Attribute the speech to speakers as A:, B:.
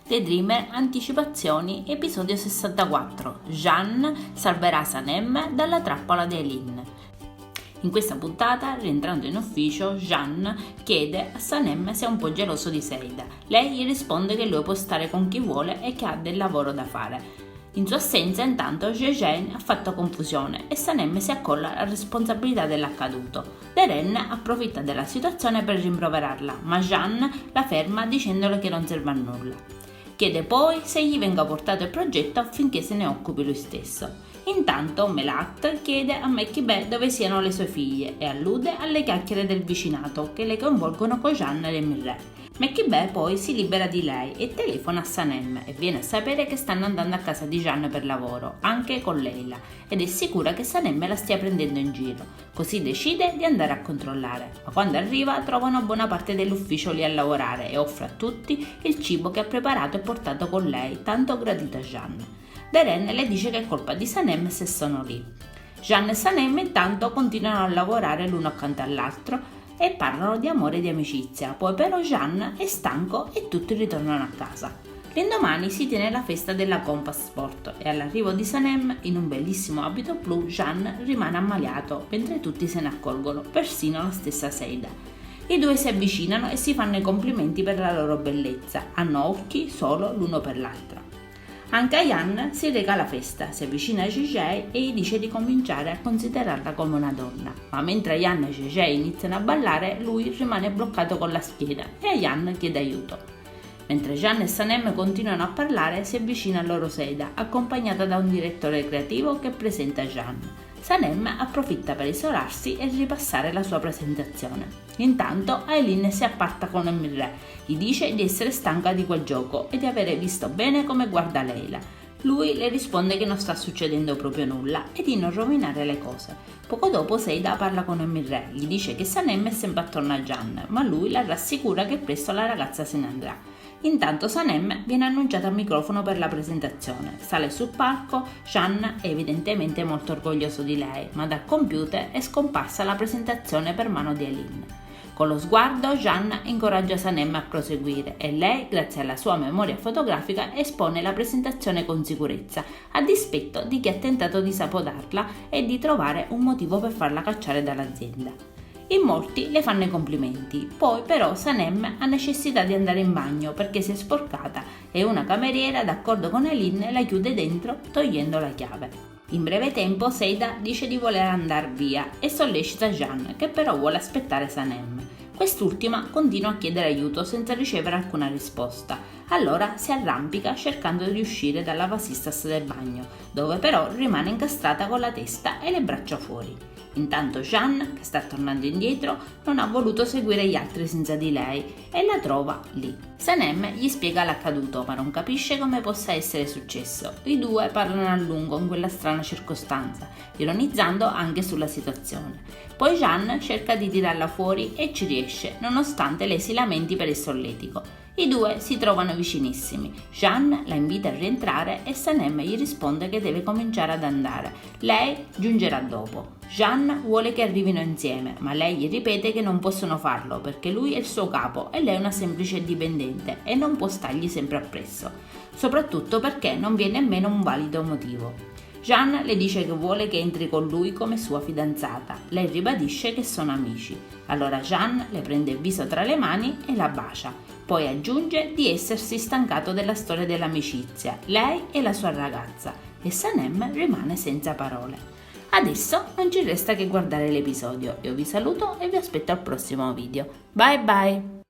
A: The Dreamer Anticipazioni, episodio 64. Jeanne salverà Sanem dalla trappola di Eileen. In questa puntata, rientrando in ufficio, Jeanne chiede a Sanem se è un po' geloso di Seida. Lei gli risponde che lui può stare con chi vuole e che ha del lavoro da fare. In sua assenza, intanto, Jane ha fatto confusione e Sanem si accolla alla responsabilità dell'accaduto. Deren approfitta della situazione per rimproverarla, ma Jeanne la ferma dicendole che non serve a nulla. Chiede poi se gli venga portato il progetto affinché se ne occupi lui stesso. Intanto Melat chiede a Mekkibeh dove siano le sue figlie e allude alle chiacchiere del vicinato che le coinvolgono con Jeanne e Mirre. Mekkibeh poi si libera di lei e telefona a Sanem e viene a sapere che stanno andando a casa di Jeanne per lavoro, anche con Leila, ed è sicura che Sanem la stia prendendo in giro, così decide di andare a controllare, ma quando arriva trova una buona parte dell'ufficio lì a lavorare e offre a tutti il cibo che ha preparato e portato con lei, tanto gradito a Jeanne. Deren le dice che è colpa di Sanem se sono lì. Jeanne e Sanem intanto continuano a lavorare l'uno accanto all'altro e parlano di amore e di amicizia, poi però Jeanne è stanco e tutti ritornano a casa. L'indomani si tiene la festa della Compass Sport e all'arrivo di Sanem in un bellissimo abito blu Jeanne rimane ammaliato mentre tutti se ne accorgono, persino la stessa Seida. I due si avvicinano e si fanno i complimenti per la loro bellezza, hanno occhi solo l'uno per l'altra. Anche Ayan si reca alla festa, si avvicina a Gigi e gli dice di cominciare a considerarla come una donna, ma mentre Ayan e Gigi iniziano a ballare, lui rimane bloccato con la schiena e Ayan chiede aiuto. Mentre Jeanne e Sanem continuano a parlare, si avvicina a loro Seida, accompagnata da un direttore creativo che presenta Jeanne. Sanem approfitta per isolarsi e ripassare la sua presentazione. Intanto Eileen si apparta con Mirre, gli dice di essere stanca di quel gioco e di avere visto bene come guarda Leila. Lui le risponde che non sta succedendo proprio nulla e di non rovinare le cose. Poco dopo Seida parla con Mirre, gli dice che Sanem è sempre attorno a Jeanne, ma lui la rassicura che presto la ragazza se ne andrà. Intanto Sanem viene annunciata al microfono per la presentazione, sale sul palco, Jeanne è evidentemente molto orgoglioso di lei, ma dal computer è scomparsa la presentazione per mano di Eileen. Con lo sguardo Jeanne incoraggia Sanem a proseguire e lei, grazie alla sua memoria fotografica, espone la presentazione con sicurezza, a dispetto di chi ha tentato di sabotarla e di trovare un motivo per farla cacciare dall'azienda. In molti le fanno i complimenti, poi però Sanem ha necessità di andare in bagno perché si è sporcata e una cameriera, d'accordo con Eileen, la chiude dentro togliendo la chiave. In breve tempo Seida dice di voler andare via e sollecita Jeanne, che però vuole aspettare Sanem. Quest'ultima continua a chiedere aiuto senza ricevere alcuna risposta. Allora si arrampica cercando di uscire dalla vasistas del bagno, dove però rimane incastrata con la testa e le braccia fuori. Intanto Jeanne, che sta tornando indietro, non ha voluto seguire gli altri senza di lei e la trova lì. Sanem gli spiega l'accaduto, ma non capisce come possa essere successo. I due parlano a lungo in quella strana circostanza, ironizzando anche sulla situazione. Poi Jeanne cerca di tirarla fuori e ci riesce, nonostante lei si lamenti per il solletico. I due si trovano vicinissimi. Jeanne la invita a rientrare e Sanem gli risponde che deve cominciare ad andare. Lei giungerà dopo. Jeanne vuole che arrivino insieme, ma lei gli ripete che non possono farlo perché lui è il suo capo e lei è una semplice dipendente e non può stargli sempre appresso, soprattutto perché non vi è nemmeno un valido motivo. Jeanne le dice che vuole che entri con lui come sua fidanzata. Lei ribadisce che sono amici. Allora Jeanne le prende il viso tra le mani e la bacia. Poi aggiunge di essersi stancato della storia dell'amicizia, lei e la sua ragazza, e Sanem rimane senza parole. Adesso non ci resta che guardare l'episodio. Io vi saluto e vi aspetto al prossimo video. Bye bye!